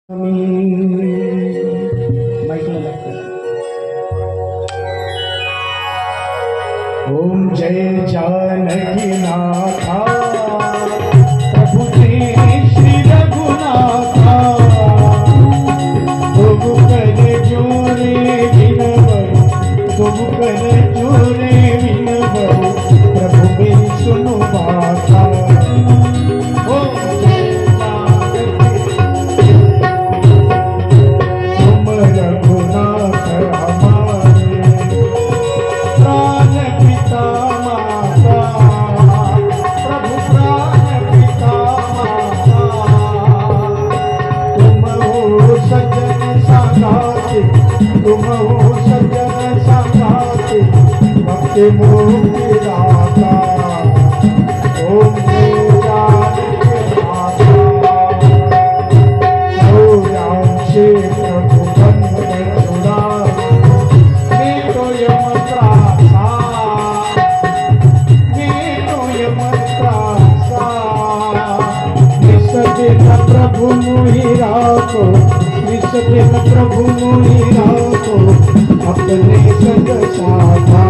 ओम जय जानकी नाथा प्रभु श्री रघुनाथा तुम कर जोरे विनवरु तुम कर जोरे विनवरु प्रभु मेरी सुनो बाता। तुम हो सज्जन संगाते भक्ति मुक्ति दाता। ओम जय जानकी माता ओ राम से प्रभु बंद छुड़ा मैं तो यम त्रासा निसदिन प्रभु मोहि राखो निसदिन प्रभु मोहि राखो अपने संग साधा।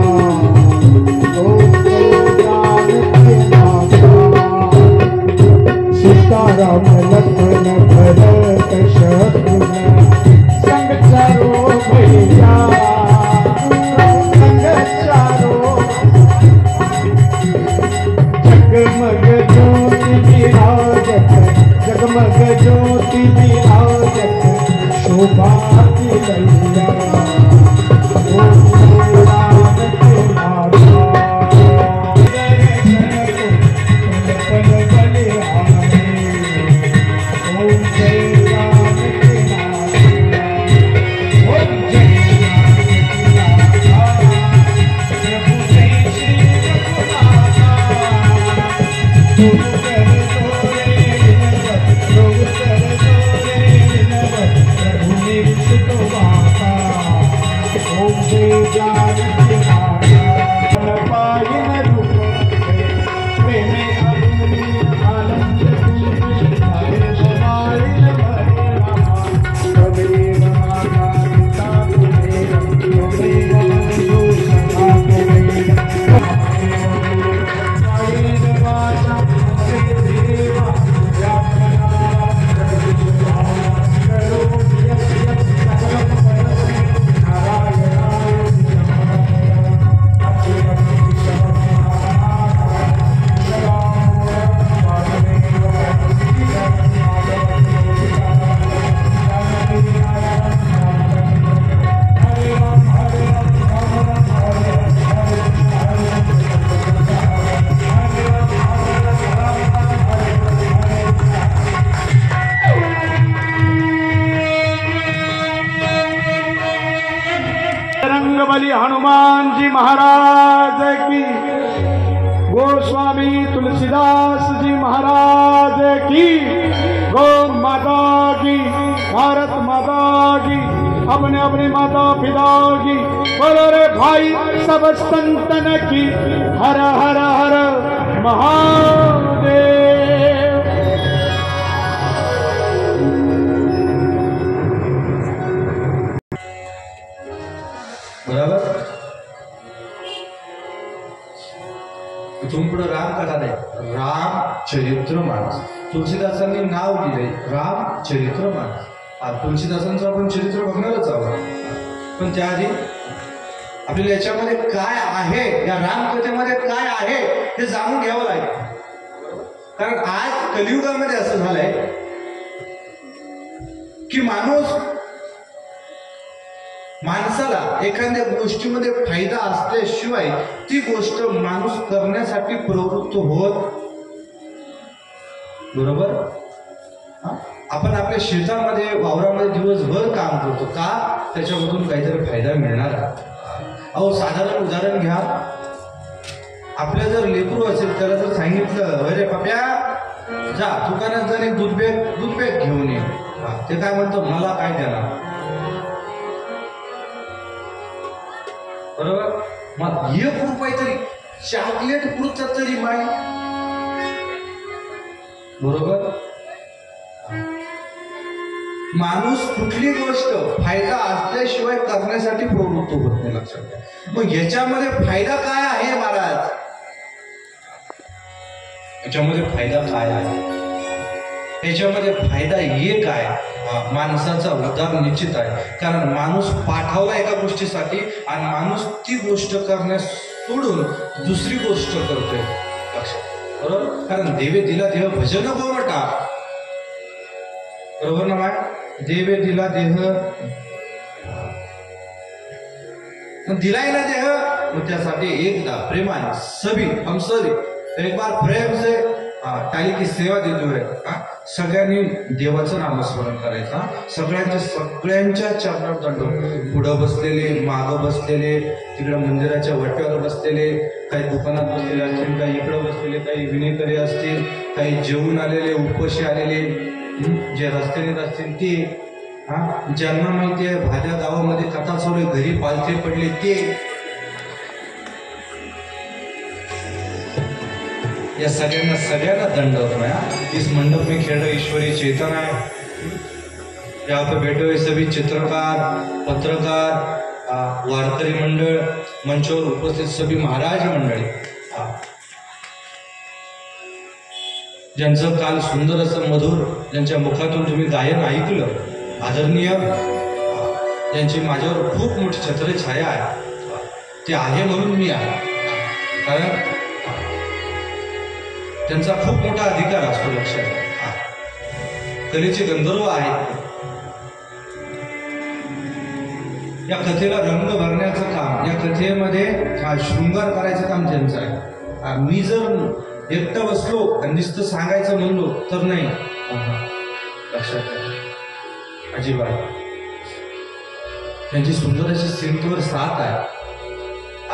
ओम जय जानकी माता सीताराम लखन भरत शत्रुघ्न संग चारो भैया संग चारो जगमग ज्योति विराजत जगमग ज्योति विराजत शोभा की लैया। ओम जय जानकी माता दर्शन को बलिहारी। ओम जय जानकी माता ओम जय जानकी माता प्रभु जय श्री रघुनाथा तुम कर जोरे विनवरु तुम कर जोरे विनवरु प्रभु मेरी सुनो बाता। ओम जय जानकी माता पायन रूप प्रेम आनंद हरे समालिन भरेला तमेव माता पिता तुमेव तुमेव बंधु सखा तुमेव कायेन वाचा मनसेन्द्रियेर्वा व्यापृता करो यत् यत् सकलं परस्मै नारायणाय रंगबली हनुमान जी महाराज की, गोस्वामी तुलसीदास जी महाराज की, गौ माता की, भारत माता की, अपने अपने माता पिता की, बोलो रे भाई सब संतन की। हर हर हर महादेव। बराबर इथून पुढे राम कथा नाही, रामचरित्र मानस. तुलसीदासांनी नाव दिले रामचरित्र मानस. आज तुलसीदासांचं आपण चरित्र बघणारच आहोत, पण त्याआधी आपल्याला याच्यामध्ये काय आहे, या रामकथेमध्ये काय आहे हे जाणून घ्यावं लागेल. कारण आज कलियुगामध्ये असं झालंय की माणसाला एखाद्या गोष्टीमध्ये फायदा असल्याशिवाय ती गोष्ट माणूस करण्यासाठी प्रवृत्त होत. बरोबर. आपण आपल्या शेतामध्ये वावरामध्ये दिवसभर काम करतो का? त्याच्यामधून काहीतरी फायदा मिळणार आहे. अहो साधारण उदाहरण घ्या. आपल्या जर लेकरू असेल त्याला जर सांगितलं अरे पप्या जा दुकानात जाणे दूध बॅग घेऊन ये, ते काय म्हणतो मला काय देणार. बरोबर. मग 1 रुपये तरी चॉकलेट पुरतं तरी माय. बरोबर. माणूस कुठली गोष्ट फायदा असल्याशिवाय करण्यासाठी प्रवृत्त होत नाही. लक्षात घ्या. मग याच्यामध्ये फायदा काय आहे महाराज? याच्यामध्ये फायदा काय आहे? याच्यामध्ये फायदा एक आहे, माणसाचा उद्धार निश्चित आहे. कारण माणूस पाठवला एका गोष्टीसाठी आणि माणूस ती गोष्ट करण्यास सोडून दुसरी गोष्ट करतोय. लक्षात, बरोबर? कारण देवे दिला देह भजन गोवटा, बरोबर ना माय? देवे दिला देह, दिलाय ना देह, मग त्यासाठी एकदा प्रेमाने सभी हम सभी एक बार प्रेम से टाळी की सेवा देतोय. सगळ्यांनी देवाचं नामस्मरण करायचं. सगळ्यांच्या चरणावर दंड, पुढं बसलेले, मागं बसलेले, तिकडे मंदिराच्या वट्यावर बसलेले, काही दुकानात बसलेले असतील, काही इकडं बसलेले, काही विनेकरी असतील, काही जेवून आलेले, उपाशी आलेले, जे रस्त्याने असतील ते, ज्यांना माहिती आहे भाज्या गावामध्ये कथा चालू आहे, घरी पालथे पडले ते, या सगळ्यांना दंड होतो. इस मंडप में खेल रहे ईश्वरी चेतन है. यहाँ पे बैठे हुए सभी चित्रकार, पत्रकार, वारकरी मंडळ, मंचावर उपस्थित सभी महाराज मंडळी, ज्यांचं काल सुंदर असं मधुर, ज्यांच्या मुखातून तुम्ही गायन ऐकलं, आदरणीय, ज्यांची माझ्यावर खूप मोठी छत्रछाया आहे, ते आहे म्हणून मी आहे. कारण त्यांचा खूप मोठा अधिकार असतो. लक्षात, कलेचे गंधर्व आहेत. या कथेला रंग भरण्याचं काम, या कथेमध्ये शृंगार करायचं काम त्यांचं आहे. मी जर एकटं बसलो आणि नुसतं सांगायचं म्हणलो तर नाही. लक्षात, अजिबात. त्यांची सुंदर अशी सिंथवर साथ आहे.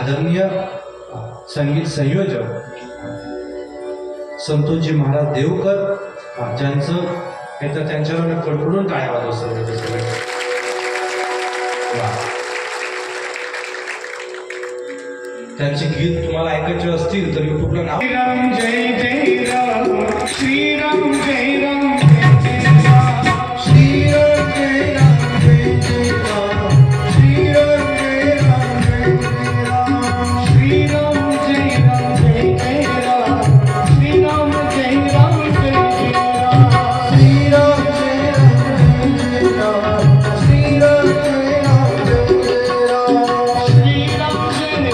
आदरणीय संगीत संयोजक संतोषजी महाराज देवकर, ज्यांचं एकदा त्यांच्यावर मी कडकडून टाळ्या वाजवतो. त्यांचे गीत तुम्हाला ऐकायचे असतील तर युट्यूबला नाव राम जय जय राम, श्रीराम जय राम, श्रीराम जय राम जय जय राम, श्रीराम जय राम जय जय राम, श्रीराम जय राम जय जय राम, श्रीराम जय राम जय जय राम, श्रीराम जय राम जय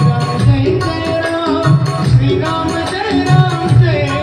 जय राम, श्रीराम जय राम जय जय राम, श्रीराम जय राम जय जय राम, श्रीराम जय राम जय जय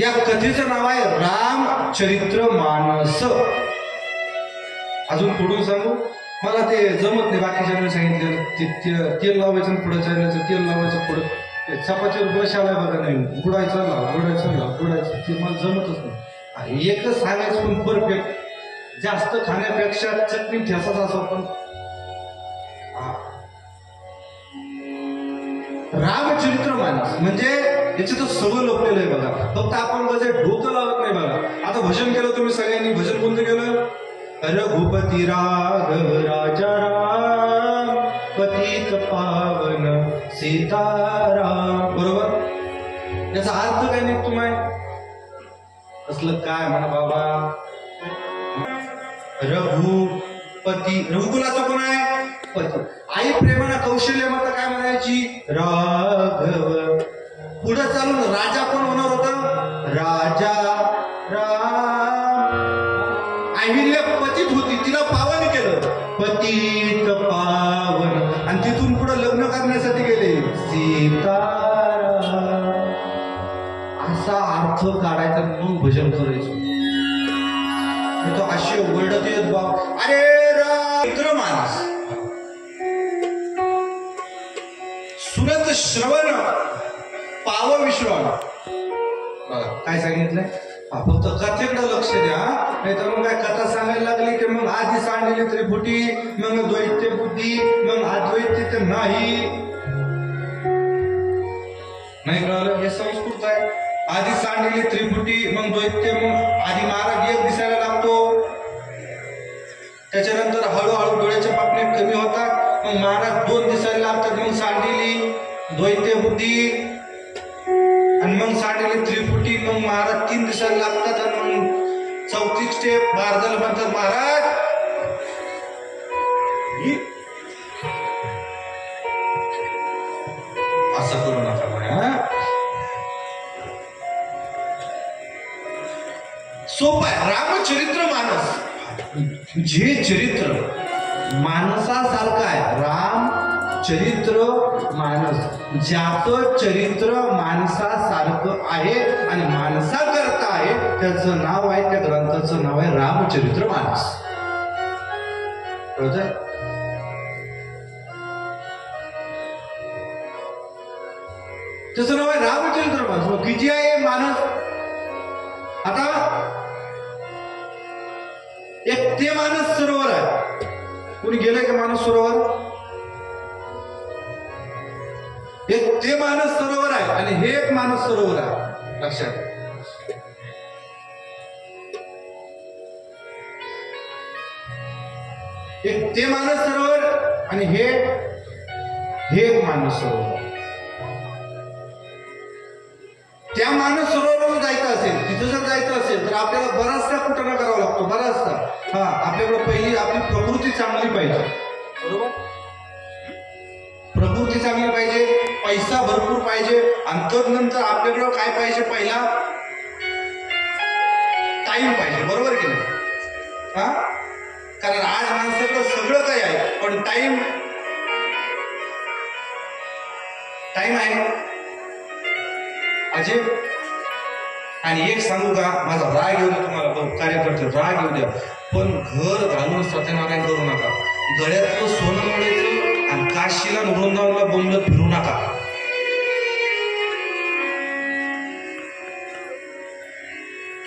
या कथेचं नाव आहे रामचरित्रमानस. अजून पुढून सांगू, मला ते जमत नाही. बाकीच्या सांगितलं तेल लावायचं पुढं चालण्याचं, तेल लावायचं पुढं, चपातीवर ब्रश आलाय बघा नाही, बुडायचं ते मला जमतच नाही. एकच सांगायचं पण परफेक्ट, जास्त खाण्यापेक्षा चटणी ठेसाच असो. पण रामचरित्र मानस म्हणजे याच्यात सगळं लपलेलं आहे बघा. फक्त आपण बजे डोकं लावत नाही बघा. आता भजन केलं तुम्ही सगळ्यांनी, भजन कोणतं केलं? रघुपती राघव राजा राम पतित पावन सीताराम. बरोबर? याचा अर्थ काय निघतो माय? असलं काय म्हणा बाबा. रघुपती, रघुकुलाचं कोण आहे? पती. आई प्रेमानं कौशल्य माता काय म्हणायची? राघव. पुढे चालून राजा कोण होणार होता? राजा राम. अहिल्या पतित होती, तिला पावन केलं, पतित पावन. आणि तिथून पुढे लग्न करण्यासाठी गेले, सीताराम. असा अर्थ काढायचा, मग भजन करायचं. तो अशी ओरडत येत बाब, अरे राम मानस सुरत श्रवण पाव विश्राम. काय सांगितलंय? फक्त कथेकडे लक्ष द्या, नाही तर मग काय कथा सांगायला लागली की मग आधी सांडलेली त्रिपुटी, मग द्वैत्य बुद्धी, मग अद्वैत्य तर नाही कळलं? हे संस्कृत आहे. आधी सांडलेली त्रिपुटी, मग द्वैत्य, मग आधी महाराज एक दिसायला लागतो, त्याच्यानंतर हळूहळू डोळ्याच्या पापण्या कमी होतात, मग महाराज 2 दिसायला लागतात, मग सांडलेली द्वैत्य बुद्धी, आणि मग सांडलेली त्रिपुटी, मग महाराज 3 दिसायला लागतात, आणि मग 4थी स्टेप भारताला म्हणतात महाराज असं करू नका म्हणे. सोपं आहे. रामचरित्र मानस, जे चरित्र मानसासारखं आहे, राम चरित्र मानस, ज्याचं चरित्र माणसासारखं आहे आणि माणसाकरता आहे, त्याचं नाव आहे, त्या ग्रंथाचं नाव आहे रामचरित्र मानस. कळतंय? त्याचं नाव आहे रामचरित्र मानस. किती आहे मानस? आता एक ते मानस सरोवर आहे. कोणी गेलंय का मानस सरोवर? एक ते मानस सरोवर आहे आणि हे एक मानस सरोवर आहे. लक्षात. एक ते मानस सरोवर आणि हे एक मानस सरोवर. त्या मानस सरोवरावर जायचं असेल, तिथं जर जायचं असेल तर आपल्याला बराचसा कुठं करावा लागतो, बराचसा. आपल्याकडे पहिली आपली प्रकृती चांगली पाहिजे. बरोबर? प्रकृती चांगली पाहिजे, पैसा भरपूर पाहिजे, आणि तदनंतर आपल्याकडे काय पाहिजे? पहिला टाइम पाहिजे. बरोबर की नाही? कारण आज माणसाकडे सगळं काही आहे, पण टाइम आहे अजय. आणि एक सांगू का, माझा राग येऊ द्या तुम्हाला, कार्यकर्ते राग येऊ द्या, पण घर घालून सत्यनारायण करू नका. गळ्यातलं सोनं मिळायचं आणि काशीला वृंदावनला बोंबलत फिरू नका.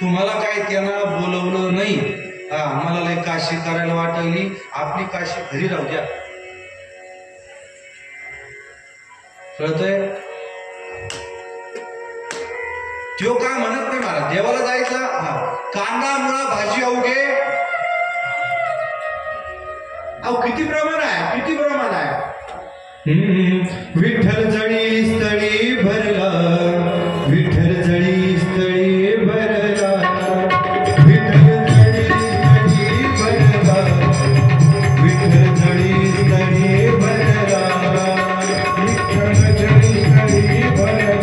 तुम्हाला काय त्यांना बोलवलं नाही, आम्हाला लय काशी करायला वाटली, आपली काशी घरी राहू द्या. कळतंय? तो काय म्हणत नाही मला, देवाला जायचं, कांदा मुळा भाजी अवघे. अहो किती प्रमाण आहे, किती प्रमाण आहे. विठ्ठल जळी स्थळी भरला, विठ्ठल जळी स्थळी भरला, विठ्ठल जळी स्थळी भरला, विठ्ठल जळी स्थळी भरला, विठ्ठल जळी स्थळी भरला.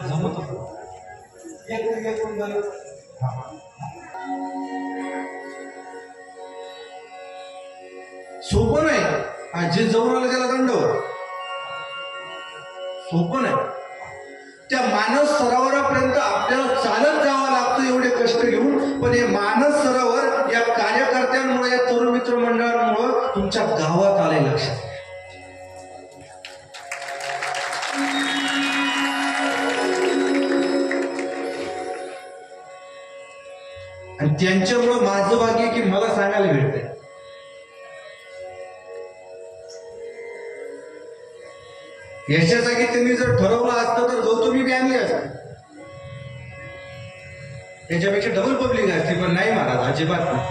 जमत सोपं नाही. जे जाऊन आलं त्याला दंडवत सोपं नाही. त्या मानस सरोवरापर्यंत आपल्याला चालत जावं लागतं एवढे कष्ट घेऊन. पण हे मानस सरोवर या कार्यकर्त्यांमुळे, या तरुण मित्र मंडळांमुळे तुमच्या गावात आले लक्षात. आणि त्यांच्यामुळं माझं भाग्य की मला सांगायला भेटतंय. याच्या जागी त्यांनी जर ठरवलं असतं तर गौतमी बी आणली असते, त्याच्यापेक्षा डबल पब्लिक असते. पण नाही महाराज, अजिबात नाही.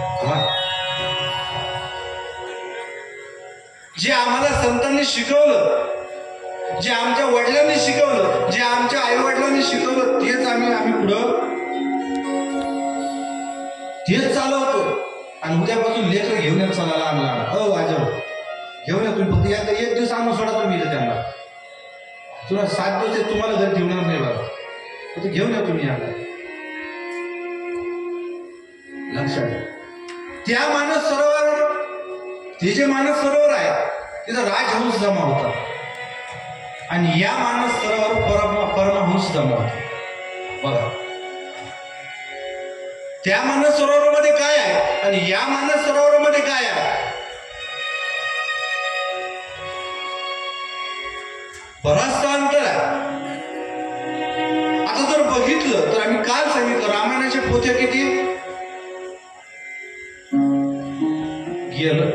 जे आम्हाला संतांनी शिकवलं, जे आमच्या वडिलांनी शिकवलं, जे आमच्या आई वडिलांनी शिकवलं, तेच आम्ही पुढं तेच चालवतो. आणि उद्यापासून लेकर घेऊन या चालायला आणला. आजव घेऊन या तुम्ही. फक्त एक दिवस आणून सोडा तुम्ही इथं त्यांना. तुला 7 दिवस तुम्हाला घरी ठेवणार नाही बघा. फक्त घेऊन या तुम्ही आता. लक्षात त्या मानस सरोवर, ते जे मानस सरोवर आहे तिथं राजहंस जमा होता. आणि या मानस सरोवर परमहंस जमा होता. बघा त्या मानस सरोवरामध्ये काय आहे आणि या मानस सरोवरामध्ये काय आहे, बराचसा अंतर आहे. आता जर बघितलं तर आम्ही काल सांगितलं रामायणाच्या पोथ्या किती गेलं.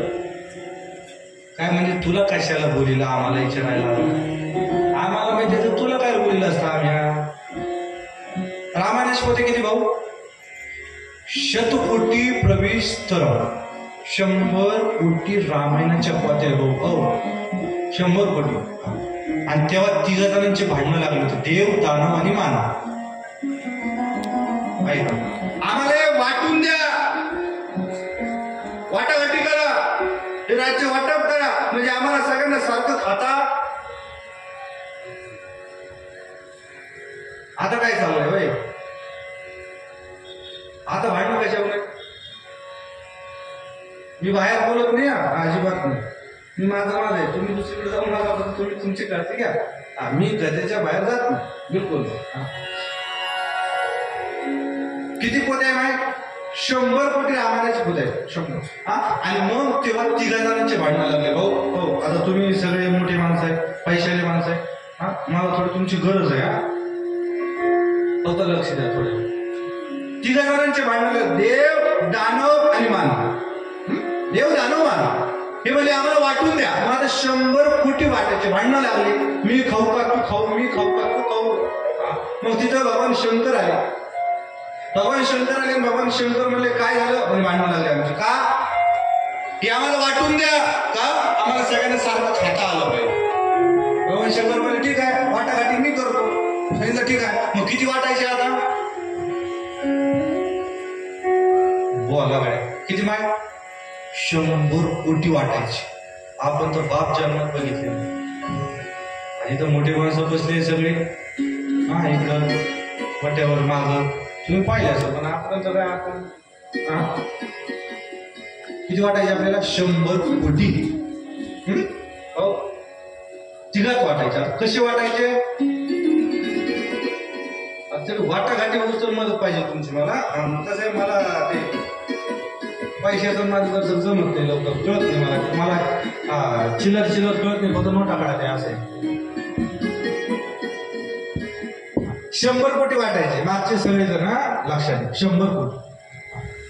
काय म्हणजे तुला कशाला बोलिला आम्हाला विचारायला, आम्हाला माहिती तर तुला काय बोलिलं असतं. आम्ही रामायणाचे पोथ्या किती भाऊ, 100 कोटी प्रवेश तर 100 कोटी रामायणाच्या पोथ्या भाऊ. 100 कोटी. आणि तेव्हा 3 जणांचे भांडणं लागले होते, देव, दानव आणि मानव. आम्हाला वाटून द्या, वाटाघाटी करा, हे राज्य वाटप करा, म्हणजे आम्हाला सगळ्यांना सारखं खाता. आता काय चाललंय होय, आता भांडण कशावर. मी बाहेर बोलत नाही, अजिबात नाही. मी माझं आहे, तुम्ही दुसरीकडे जाऊन मला तुम्ही तुमची करते घ्या. मी गद्याच्या बाहेर जात नाही बिलकुल. किती पोते आहे माहिती, 100 कोटी रामायणाचे पोते आहेत. 100. आणि मग तेव्हा 3 जणांचे भांडणं लागले. भाऊ आता तुम्ही सगळे मोठी माणसं आहे, पैशाले माणसं आहे, मला थोडी तुमची गरज आहे. फक्त लक्ष द्या थोडे. 3 जणांचे भांडण, देव, दानव आणि मानव. देव, दानव, मानव हे म्हणजे आम्हाला वाटून द्या. मला 100 कोटी वाटायचे. भांडणं लागले, मी खाऊ का तू खाऊ, मी खाऊ का तू खाऊ. मग तिथं भगवान शंकर आले. भगवान शंकर म्हणले काय झालं, म्हणजे भांडणं लागले आमचे. का हे आम्हाला वाटून द्या, का आम्हाला सगळ्यांना सारखं खाता आलं पाहिजे. भगवान शंकर म्हणले ठीक आहे, वाटाघाटी मी करतो. सांगितलं ठीक आहे. मग किती वाटायचे आता, बोला गाड्या किती माय, 100 कोटी वाटायचे. आपण तर बाप जन्मात बघितले. आणि तर मोठे माणसं बसले सगळे इकडं वट्यावर माग, तुम्ही पाहिले असं. पण आपण तर काय, आपण किती वाटायचे आपल्याला, 100 कोटी. हो, तिघात वाटायचे. कसे वाटायचे, वाटाघाटी उचल मदत पाहिजे तुमची मला. कसं आहे, मला ते पैशाचं माझं जर जमत नाही, लवकर कळत नाही मला चिल्लर कळत नाही, फक्त नोटा काढायचे असे. 100 कोटी वाटायचे मागचे सगळे जण लक्षात. 100 कोटी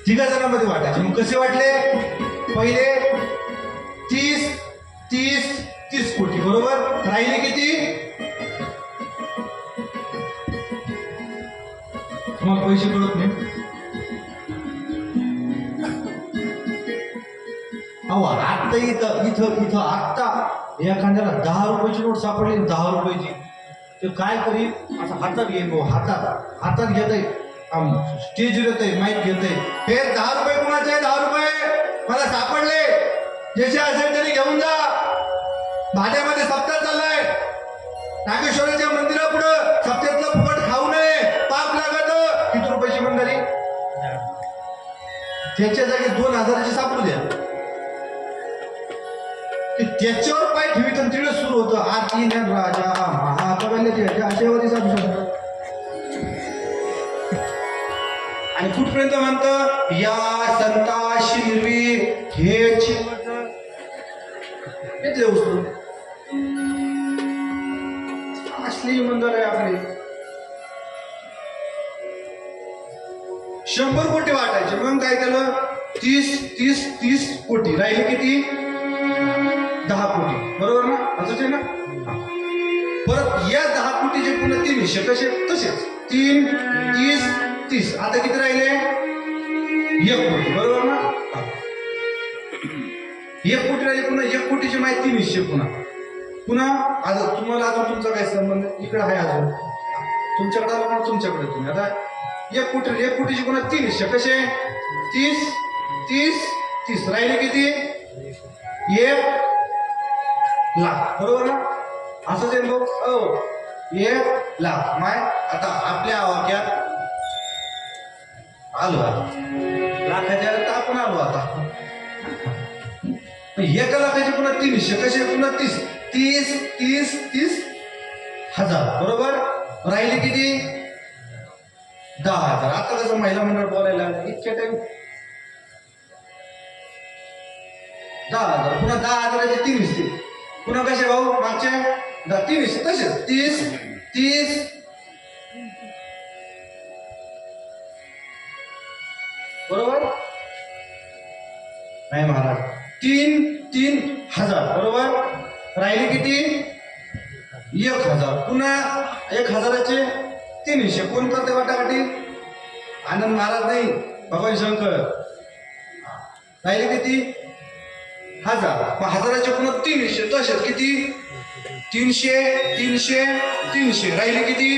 3 जणांमध्ये वाटायचे. मग कसे वाटले, पहिले 30 कोटी बरोबर. राहिले किती, मग पैसे कळत नाही. आता इथं आत्ता एखाद्याला 10 रुपयाची नोट सापडली, 10 रुपयाची, तर काय करील, असं हातात घेईन. हातात घेत आहे, स्टेजवर येत आहे, माईक घेत आहे. हे 10 रुपये कुणाचे आहे, 10 रुपये मला सापडले, ज्याचे असेल तरी घेऊन जा. भाड्यामध्ये सप्ताह चाललाय, नागेश्वराच्या मंदिरापुढं सप्त्यातलं फुकट खाऊ नये, पाप लागत. किती रुपयाची मंडळी, त्याच्या जागी 2000ची सापडू द्या. की त्याच्यावर पाय ठेवी तर तिकडे सुरू होतं आती न राजा महाबळले अशावरती साधू शकतो. आणि कुठपर्यंत म्हणतं या संताशी निर्वी हे घेतले उचलून. असली मंदिर आहे आपले. 100 कोटी वाटायचे. मग काय केलं 30 कोटी राहिले किती 10 कोटी. बरोबर ना असंच आहे ना. परत या 10 कोटीचे पुन्हा 3 हिस्से कसे तसेच 3 30 आता किती राहिले 1 कोटी. बरोबर ना. 1 कोटी राहिले. पुन्हा 1 कोटीची माहिती 3 हिस्से पुन्हा आता तुम्हाला अजून तुमचा काय संबंध इकडे आहे. अजून तुमच्याकडे आला म्हणून तुमच्याकडे तुम्ही आता 1 कोटीची पुन्हा 3 हिस्से कसे 30 राहिले किती 1 लाख. बरोबर ना असंच आहे बघ. 1 लाख माय. आता आपल्या वाक्यात आलो लाखाच्या तर आपण आलो आता 1 लाखाचे पुन्हा 3 हिस्से कसे पुन्हा 30 हजार. बरोबर राहिले किती 10,000. आता कसं महिला मंडळ बोलायला इतक्या टाइम 10,000 पुन्हा 10,000चे 3 हिस्से पुन्हा कसे भाऊ मागचे 3 हिस्से तसेच 30 बरोबर नाही महाराज 3,000 बरोबर राहिले किती 1,000 पुन्हा 1,000चे 3 हिस्से कोण करते वाटावाटी आनंद महाराज नाही भगवान शंकर. राहिले किती 1000. 1000चे पुन्हा 3 हिस्से तसेच किती 300 राहिले किती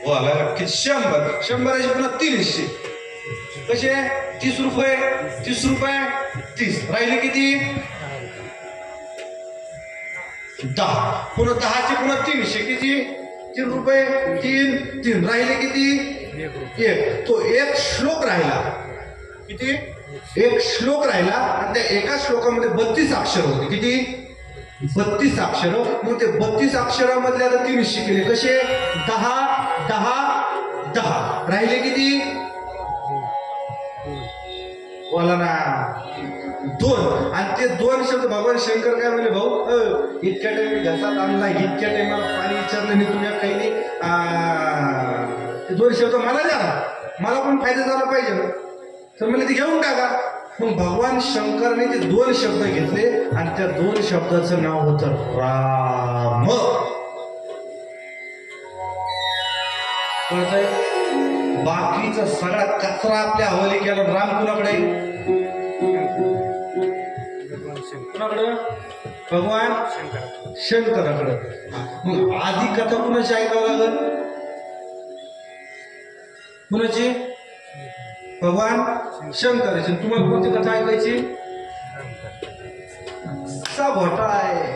100चे पुन्हा 3 हिस्से कसे 30 रुपये 30 राहिले किती 10. पुन्हा 10चे पुन्हा 3 हिस्से किती 3 रुपये 3 राहिले किती 1. तो 1 श्लोक राहिला किती 1 श्लोक राहिला. आणि त्या एका श्लोकामध्ये 32 अक्षर होते. किती 32 अक्षर. मग ते 32 अक्षरामधले आता 3 हिस्से केले कसे 10 राहिले किती बोला ना 2. आणि ते 2 शब्द भगवान शंकर काय म्हणले भाऊ इतक्या टाइम घसात आणला इतक्या टाइमाला पाणी विचारलं नाही तुझ्या काही नाही. ते 2 शब्द मला द्या मला पण फायदा झाला पाहिजे ना. तर मला ते घेऊन टाका. मग भगवान शंकरने ते 2 शब्द घेतले आणि त्या 2 शब्दाचं नाव होतं राम. कळतंय. बाकीचा सगळा कचरा आपल्या हवाली केला. राम कुणाकडे कुणाकडे भगवान शंकराकडे. मग आधी कथा कुणाची ऐकावं लागल कुणाची भगवान शंकराची. तुम्हाला कोणती कथा ऐकायची असा घोटाळा आहे.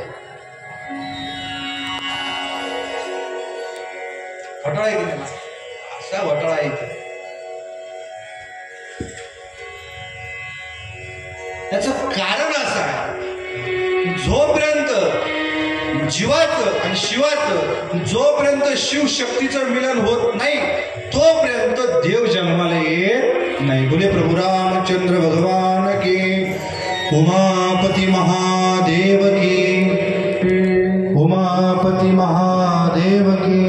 घोटाळा आहे की नाही असा घोटाळा आहे. त्याचं कारण असं आहे जोपर्यंत जीवाचं आणि शिवाचं जोपर्यंत शिवशक्तीचं मिलन होत नाही तोपर्यंत देव जन्माला येत नाही. बोले प्रभू रामचंद्र भगवान की. उमापती महादेव की. उमापती महादेव की.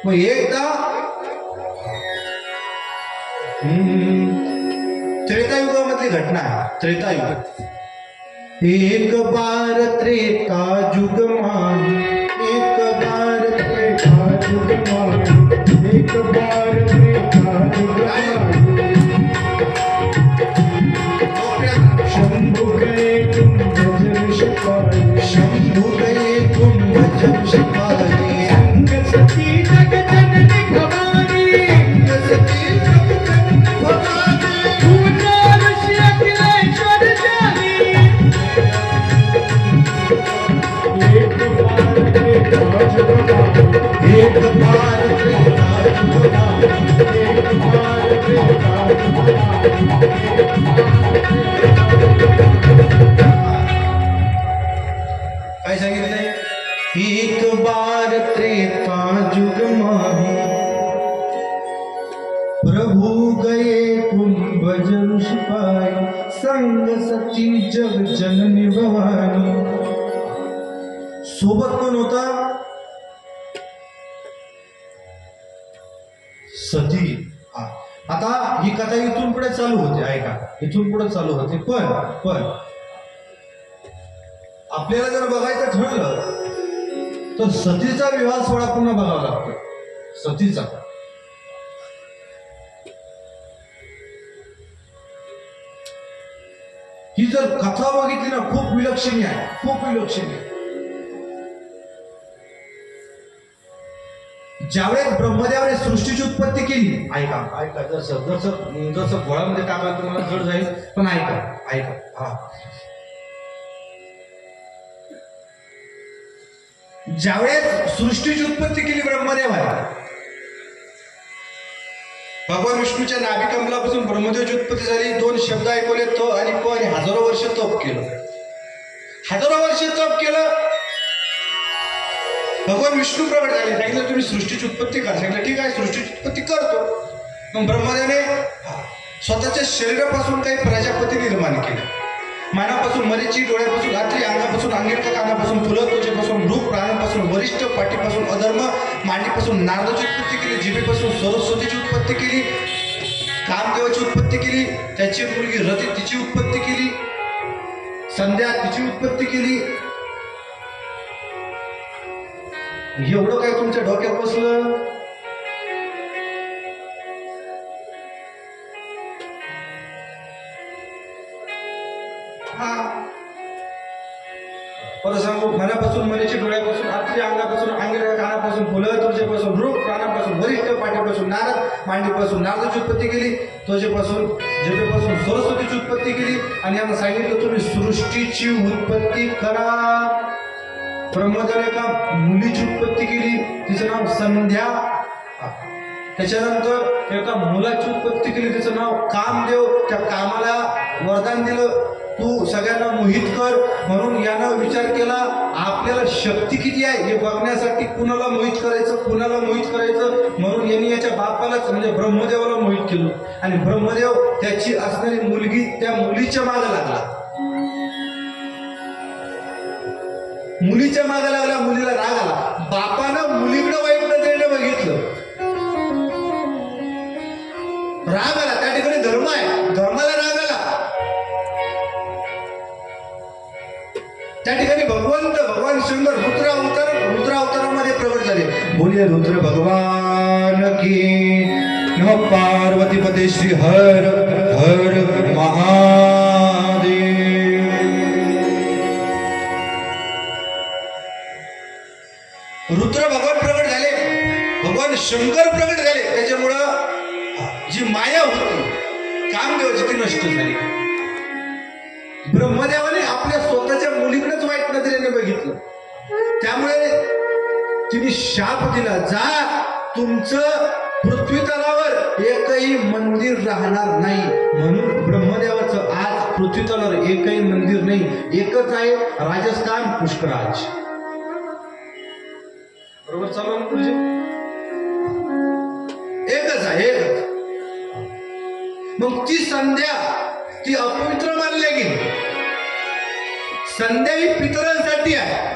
मग एकदा त्रेतायुगामधली घटना आहे. त्रेतायुग एक बार त्रेता युग मान. एक बार त्रेता युग मान. एक बार त्रेता युग मान. शंभू गए तुम भजन शिपाई. शंभू गए तुम भजन शिपाई. संग सती जग जननी भवानी. संग सती जग जननी भवानी. पूजा ऋषि अखिलेश्वर जानी. एक बार त्रेता युग मान. एक बार त्रेता काय सांगितलंय? एक बार त्रेता जुग माही प्रभु गए कुंभ जन सिपाही संग सती जग जननी भवानी. सोबत कोण होता? सती. आता ही कथा इथून पुढे चालू होते, ऐका, इथून पुढे चालू होते. पण आपल्याला जर बघायचं ठरलं तर सतीचा विवाह सोहळा पुन्हा बघावा लागतो. सतीचा ही जर कथा बघितली ना, खूप विलक्षणी आहे, खूप विलक्षणी आहे. ज्यावेळेस ब्रह्मदेवाने सृष्टीची उत्पत्ती केली, ऐका जसं जसं जसं गोळामध्ये टाकायला तुम्हाला जड जाईल, पण ऐका. ज्यावेळेस सृष्टीची उत्पत्ती केली ब्रह्मदेवाने, भगवान विष्णूच्या नाभी कमलापासून ब्रह्मदेवाची उत्पत्ती झाली. 2 शब्द ऐकवले, त आणि प, आणि हजारो वर्ष तप केलं. भगवान विष्णू प्रगट झाले. सांगितलं तुम्ही सृष्टीची उत्पत्ती करा. सांगितलं ठीक आहे, सृष्टीची उत्पत्ती करतो. मग ब्रह्मदेवाने स्वतःच्या शरीरापासून काही प्रजापती निर्माण केले. मानापासून मरीची, डोळ्यापासून रात्री, अंगापासून अंगिरका, कानापासून फुलं, त्वचेपासून रूप, प्राणापासून वरिष्ठ, पाठीपासून अधर्म, मांडीपासून नारदाची उत्पत्ती केली, जिभेपासून सरस्वतीची उत्पत्ती केली, कामदेवाची उत्पत्ती केली, त्याची मुलगी रती तिची उत्पत्ती केली, संध्या तिची उत्पत्ती केली. एवढं काय तुमच्या डोक्यात बसलं? परत सांगू, मनापासून मनीची, डोळ्यापासून रात्री, अंगापासून अंगिरका, कानापासून फुलं, त्वचेपासून रूप, प्राणापासून वरिष्ठ, पाठीपासून नारद, मांडीपासून नारदाची उत्पत्ती केली, त्वचेपासून जिभेपासून सरस्वतीची उत्पत्ती केली. आणि यांना सांगितलं तुम्ही सृष्टीची उत्पत्ती करा. ब्रह्मदेवाने एका मुलीची उत्पत्ती केली, तिचं नाव संध्या. त्याच्यानंतर एका मुलाची उत्पत्ती केली, तिचं नाव कामदेव. त्या कामाला वरदान दिलं, तू सगळ्यांना मोहित कर. म्हणून यानं विचार केला, आपल्याला शक्ती किती आहे हे बघण्यासाठी कुणाला मोहित करायचं. म्हणून यांनी याच्या बापालाच म्हणजे ब्रह्मदेवाला मोहित केलं. आणि ब्रह्मदेव त्याची असणारी मुलगी त्या मुलीच्या मागे लागला. मुलीला राग आला. बापानं मुलीकडे वाईट नजरेने बघितलं, राग आला. त्या ठिकाणी धर्म आहे, धर्माला राग आला. त्या ठिकाणी भगवान शंकर रुद्र अवतारामध्ये प्रगट झाले. बोलिए रुद्र भगवान की नमः. पार्वती पते श्री हर हर महादेव. रुद्र भगवान प्रगट झाले, भगवान शंकर प्रगट झाले. त्याच्यामुळं जी माया होती कामदेवाची ती नष्ट झाली. ब्रह्मदेवाने आपल्या स्वतःच्या मुलीकडेच वाईट नजरेने बघितलं. त्यामुळे तिने शाप दिला, जा तुमचं पृथ्वी तलावर एकही मंदिर राहणार नाही. म्हणून ब्रह्मदेवाचं आज पृथ्वी तलावर एकही मंदिर नाही. एकच आहे, राजस्थान पुष्कराज. बरोबर चालू ना तुझे? एकच आहे, एकच. मग ती संध्या ती अपवित्र मानली गेली. संध्या ही पितरांसाठी आहे.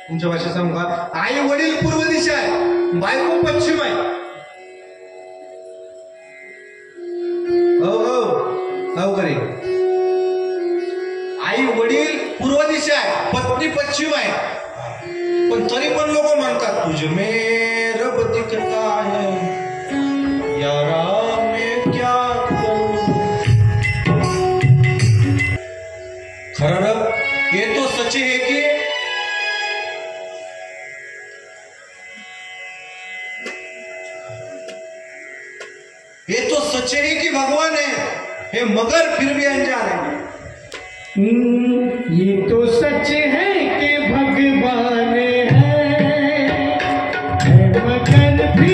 तुमच्या भाषेत सांगू का? आई वडील पूर्व दिशा आहे, बायको पश्चिम आहे. हो करे. आई वडील पूर्व दिशा आहे, पत्नी पश्चिम आहे. पण तरी पण लोक म्हणतात तुझ में रब दिखता है यारा मैं क्या करूं. खरा रब ये तो सच है कि ये तो सच है कि भगवान है मगर फिर भी अनजान है. ये तो सच है कि भगवान है मगर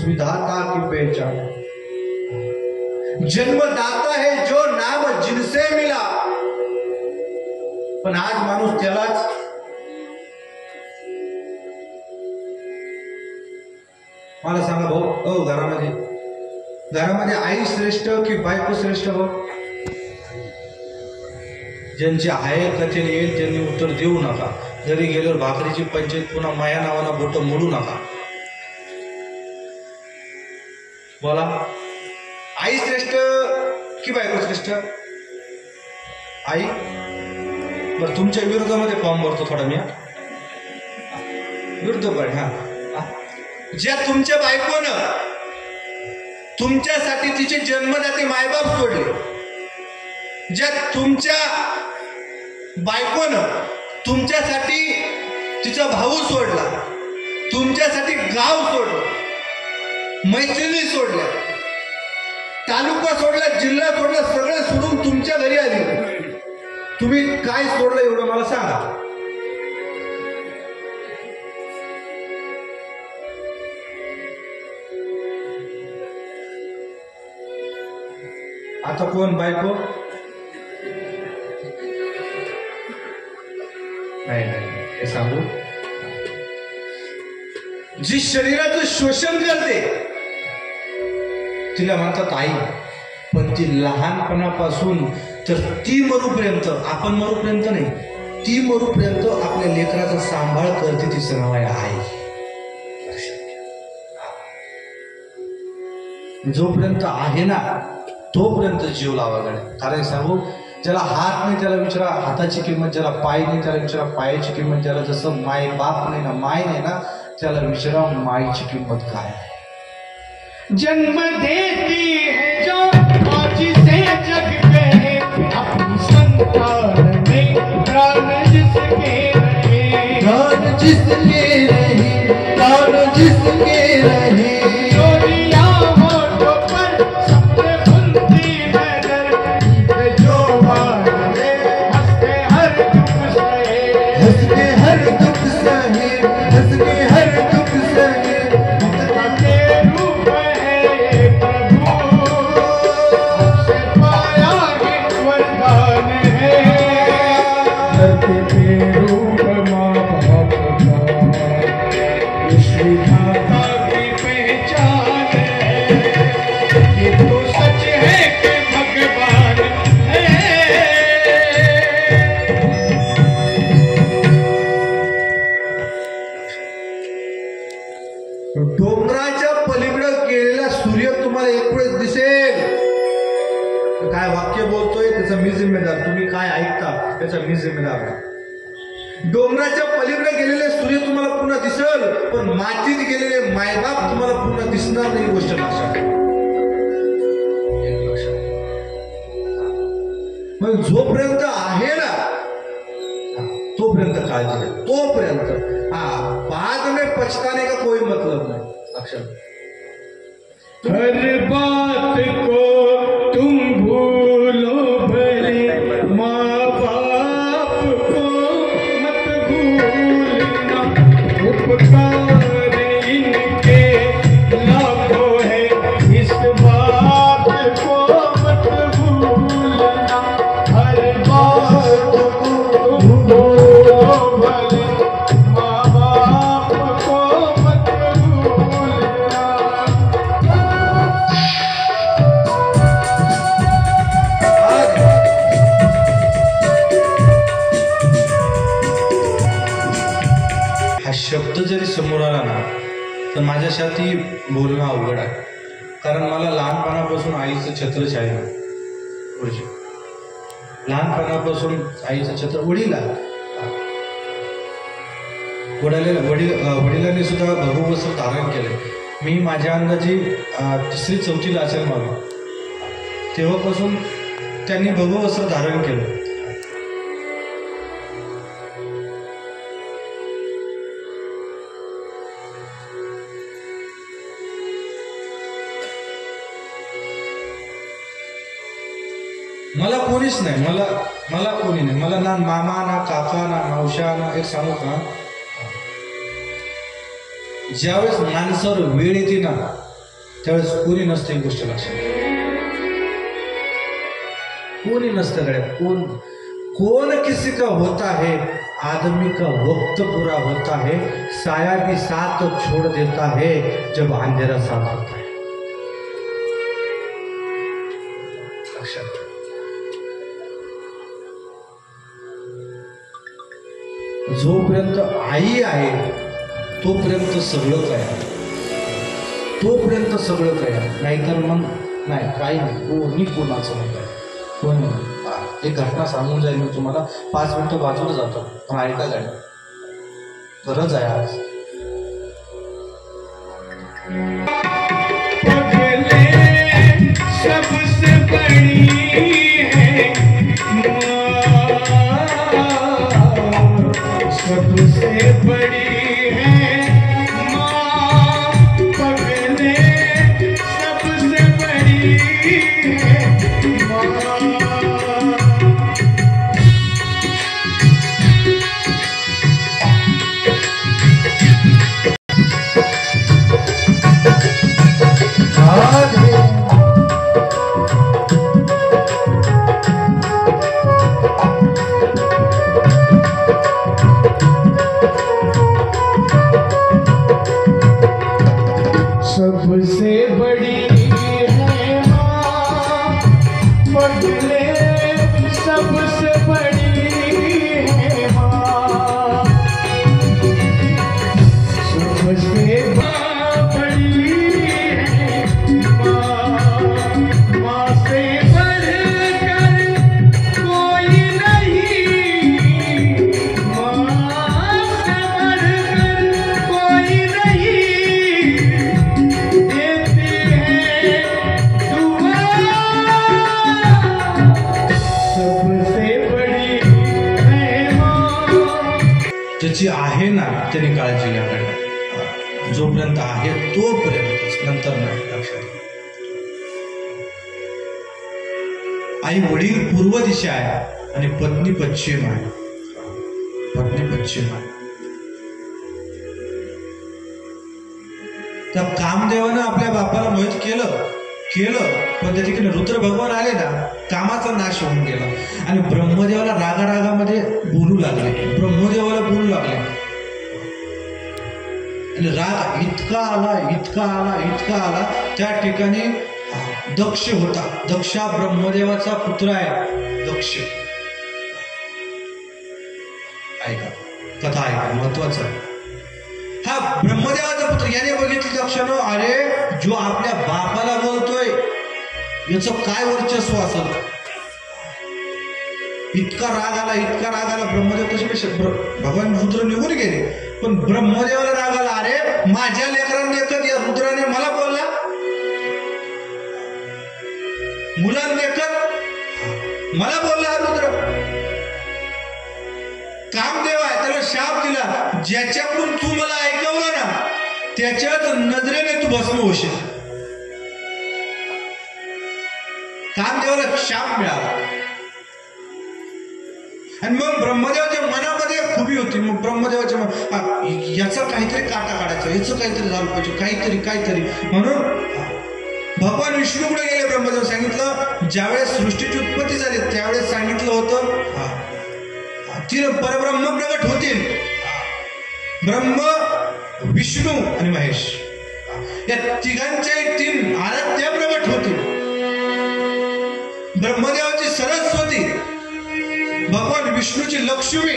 विधाता की पहचान, जन्मदाता है जो नाम जिनसे मिला, पण आज माणूस त्यालाच मला सांगा भाऊ, घरामध्ये आई श्रेष्ठ की बायको श्रेष्ठ भाऊ? ज्यांची आहे कथेने येईल त्यांनी उत्तर देऊ नका. घरी गेल्यावर भाकरीची पंचायत पुन्हा माया नावाला बोट मोडू नका. बोला, आई श्रेष्ठ की बायको श्रेष्ठ? आई. बरं, तुमच्या विरोधामध्ये फॉर्म भरतो थोडा मी, विरुद्ध पण. ज्या तुमच्या बायकोनं तुमच्यासाठी तिचे जन्मदाते मायबाप सोडले, ज्या तुमच्या बायकोनं तुमच्यासाठी तिचा भाऊ सोडला, तुमच्यासाठी गाव सोडलं, मैत्रिणी सोडल्या, तालुका सोडला, जिल्हा सोडला, सगळं सोडून तुमच्या घरी आली, तुम्ही काय सोडलं एवढं मला सांगा. आता कोण बायको? नाही, हे सांगू, जी शरीराचं शोषण करते तिला म्हणतात आई. पण ती लहानपणापासून तर ती मरूपर्यंत, आपण मरूपर्यंत नाही, ती मरूपर्यंत आपल्या लेकराचा सांभाळ करते, तिचं नाव आहे आई. जोपर्यंत आहे ना तोपर्यंत जीव लावागडे. कारण सांगू, ज्याला हात नाही त्याला विचारा हाताची किंमत, ज्याला पाय नाही त्याला विचारा पायाची किंमत, ज्याला जसं माय बाप नाही ना, माय नाही ना, त्याला विचारा मायची किंमत काय. जन्म देती है जो आज से जग गए, अपनी संतान में प्राण जिसके रहे, प्राण जिसके रहे, प्राण जिसके रहे, चोरिया होठों पर सबसे बुनती नजर, जो बारे हंसते हर दुख सहे, हंस के हर दुख सहे, हंस के हर दुख सहे. डोंगराच्या पलीकडे गेलेला सूर्य तुम्हाला एक वेळेस दिसेल. काय वाक्य बोलतोय त्याचा मी जिम्मेदार, तुम्ही काय ऐकता त्याचा मी जिम्मेदार. डोंगराच्या पलीकडे गेलेले सूर्य तुम्हाला पुन्हा दिसेल, पण मातीत गेलेले मायबाप तुम्हाला पुन्हा दिसणार नाही. गोष्ट लक्षात. मग जोपर्यंत आहे ना तोपर्यंत काळजी घ्या, तोपर्यंत. बाद में पछताने का कोई मतलब नहीं. लक्षात. हर बात को तुम भूलो भले, माँ बाप को मत भूलना, उपकार इनके लाखों है, इस बात को मत भूलना. हर बात को तुम भूलो भले, माँ बाप को मत भूलना. हा शब्द जरी समोर आला ना तर माझ्यासाठी बोलणं अवघड आहे. कारण मला लहानपणापासून आईचं छत्रछाया आहे. लहानपणापासून आईचं छत्र वडिलांनी सुद्धा भगवस्त्र धारण केले. मी माझ्या अंदाजे 3री-4थीला असेल मला, तेव्हापासून त्यांनी भगवस्त्र धारण केलं. मला कोणीच नाही, मला कोणी नाही. मला ना मामा, ना काका, ना मावशा, ना. एक सांगू का, ज्यावेळेस माणसावर वेळ येते ना त्यावेळेस कोणी नसते ही गोष्ट लक्षात घ्या. कोणी नसतं गड्या. कौन किसी का होता है, आदमी का वक्त पूरा होता है, साया भी साथ छोड़ देता है जब अंधेरा साथ होता है. लक्षात घ्या. जोपर्यंत आई आहे तोपर्यंत सगळं काय, तोपर्यंत सगळं काय. नाहीतर मग नाही, काही नाही, कोणी कोणाचं नाही काय. कोणी एक घटना सांगून जाईल मी तुम्हाला. 5 मिनिटं बाजूला जातो, पण ऐका जाईल, गरज आहे आज. सबसे बड़ी है सबसे बड़ी है माँ, पगले सबसे बड़ी है माँ. सबसे बड़ी है माँ, पगले सबसे बड़ी है माँ. सबसे बड़ी है माँ, माँ से बढ़कर कोई नहीं, माँ से बढ़कर कोई नहीं. देती है दुआ सबसे बड़ी है माँ. ज्याची आहे ना त्याने काळजी घ्या मॅडम. जोपर्यंत आहे तोपर्यंतच, नंतर नाही. लक्षात घ्या. आई वडील पूर्व दिशा आहे आणि पत्नी पश्चिम आहे. पत्नी पश्चिम आहे. त्या कामदेवानं आपल्या बापाला मोहित केलं, पण त्या ठिकाणी रुद्र भगवान आले ना, कामाचा नाश होऊन गेला. आणि ब्रह्मदेवाला रागारागामध्ये बोलू लागले, ब्रह्मदेवाला बोलू लागले. आणि राग इतका आला, त्या ठिकाणी दक्ष होता. दक्ष हा ब्रह्मदेवाचा पुत्र आहे. दक्ष, ऐका, कथा ऐका, महत्वाचं आहे. हा ब्रह्मदेवाचा पुत्र, याने बघितलं दक्षानं, अरे जो आपल्या बापाला बोलतोय याचं काय वर्चस्व असेल. इतका राग आला ब्रह्मदेव कसे भगवान रुद्र निघून गेले, पण ब्रह्मदेवाला राग आला. अरे माझ्या लेकरांनी एकच या रुद्राने मला बोलला, मुलांनी एकच मला बोलला. रुद्र कामदेव आहे, त्याला शाप दिला, ज्याच्याकडून तू मला ऐकवलं ना त्याच्याच नजरेने तू भस्म होशील. कामदेवाला शाप मिळाला. आणि मग ब्रह्मदेवाच्या मनामध्ये खुबी होती. मग ब्रह्मदेवाच्या याचा काहीतरी काटा काढायचा, याचं काहीतरी झालं पाहिजे, काहीतरी म्हणून भगवान विष्णूकडे गेले. ब्रह्मदेव सांगितलं, ज्यावेळेस सृष्टीची उत्पत्ती झाली त्यावेळेस सांगितलं होतं तीन परब्रह्म प्रगट होतील, ब्रह्म विष्णू आणि महेश, या तिघांच्याही 3 आराध्या प्रगट होतील. ब्रह्मदेवाची सरस्वती, भगवान विष्णूची लक्ष्मी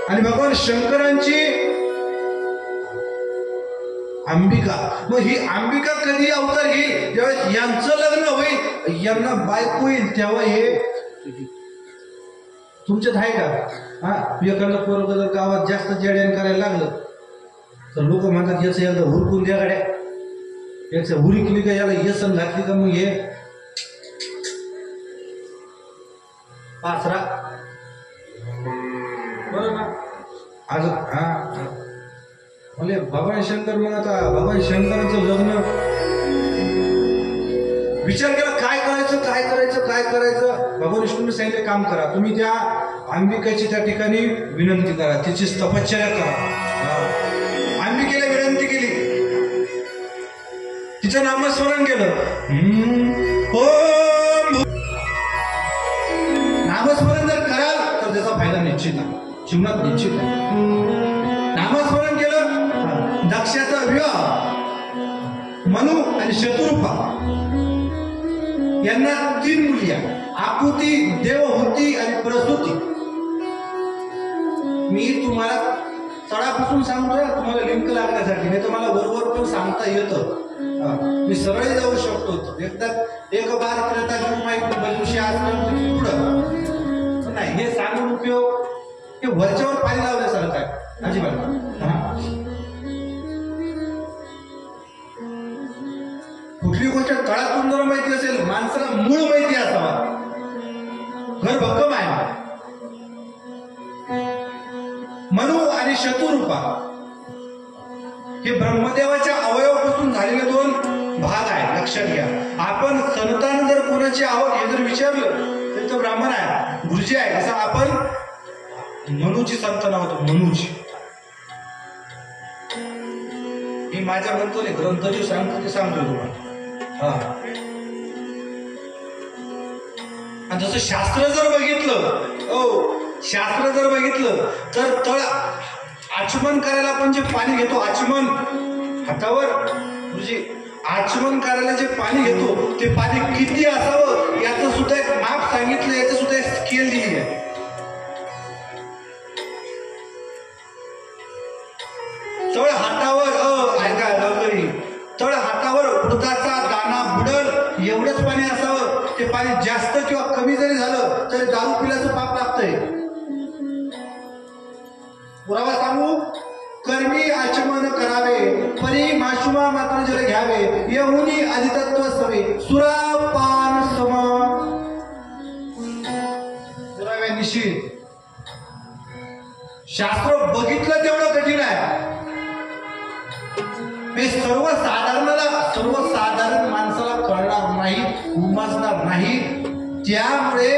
आणि भगवान शंकरांची अंबिका. मग ही अंबिका कधी अवतार घेईल, जेव्हा यांचं लग्न होईल, यांना बायको होईल, तेव्हा हे तुमच्यात आहे का? हा, एखादं पोरग जर गावात जास्त जेड्यान करायला लागलं तर लोक म्हणतात याचं एकदा हुरकून द्या गाड्या, याचं हुरकली का, याला येसन घातली का, मग हे पाचरा, बरोबर ना. आज हा म्हणजे भगवान शंकर, मग आता भगवान शंकरांचं लग्न विचार केला, काय करायचं. भगवान विष्णूने सांगितले, काम करा, तुम्ही त्या अंबिकेची त्या ठिकाणी विनंती करा, तिची तपश्चर्या करा. तिचं नामस्मरण केलं. ओम नामस्मरण जर कराल तर त्याचा फायदा निश्चित आहे, जीवनात निश्चित आहे. नामस्मरण केलं. दक्षाचा विवाह मनू आणि शत्रुपा यांना 3 मुली आहेत. आकुती, देवहूती आणि प्रसूती. मी तुम्हाला तळापासून सांगतोय, तुम्हाला लिंक लागण्यासाठी, नाही तर मला बरोबर पण सांगता येतं. मी सरळ जाऊ शकतो. एकदा एक बार करता माहिती बलुशी असलं पुढं नाही. हे सांगून उपयोग, हे वरच्यावर पाणी लावल्यासारखं आहे अजिबात. कुठली गोष्ट तळातून जर माहिती असेल, माणसाला मूळ माहिती असावा. घर भक्कम आहे. मनू आणि शत्रुपा हे ब्रह्मदेवाच्या अवयवापासून झालेले 2 भाग आहेत, लक्षात घ्या. आपण संतान जर कोणाची आवड हे जर विचारलं तर तो ब्राह्मण आहे, गुरुजी आहे. असं आपण मनूची संतान आहोत. मनूची मी माझ्या म्हणतो नाही, ग्रंथ जे सांगतो ते सांगतो तुम्हाला. आणि जसं शास्त्र जर बघितलं, शास्त्र जर बघितलं तर तळ आचमन करायला आपण जे पाणी घेतो, आचमन हातावर म्हणजे आचमन करायला जे पाणी घेतो ते पाणी किती असावं याचं सुद्धा एक माप सांगितलं, याचं सुद्धा एक स्केल दिली आहे. तळ हातावर ऐका लवकरी, तळ हातावर उडदाचा दाना बुडल एवढंच पाणी असावं. ते पाणी जास्त किंवा कमी जरी झालं तरी दारू पिल्याचं पाप लागतंय. पुरावा सांगू, कर्मी आचमन करावे, परी माशुमा मात्र जल घ्यावे, येऊनी अधितत्व सवे, सुरापान सम. पुराव्या निश्चित. शास्त्र बघितलं तेवढं कठीण आहे. हे सर्वसाधारण माणसाला कळणार नाही, उमजणार नाही. त्यामुळे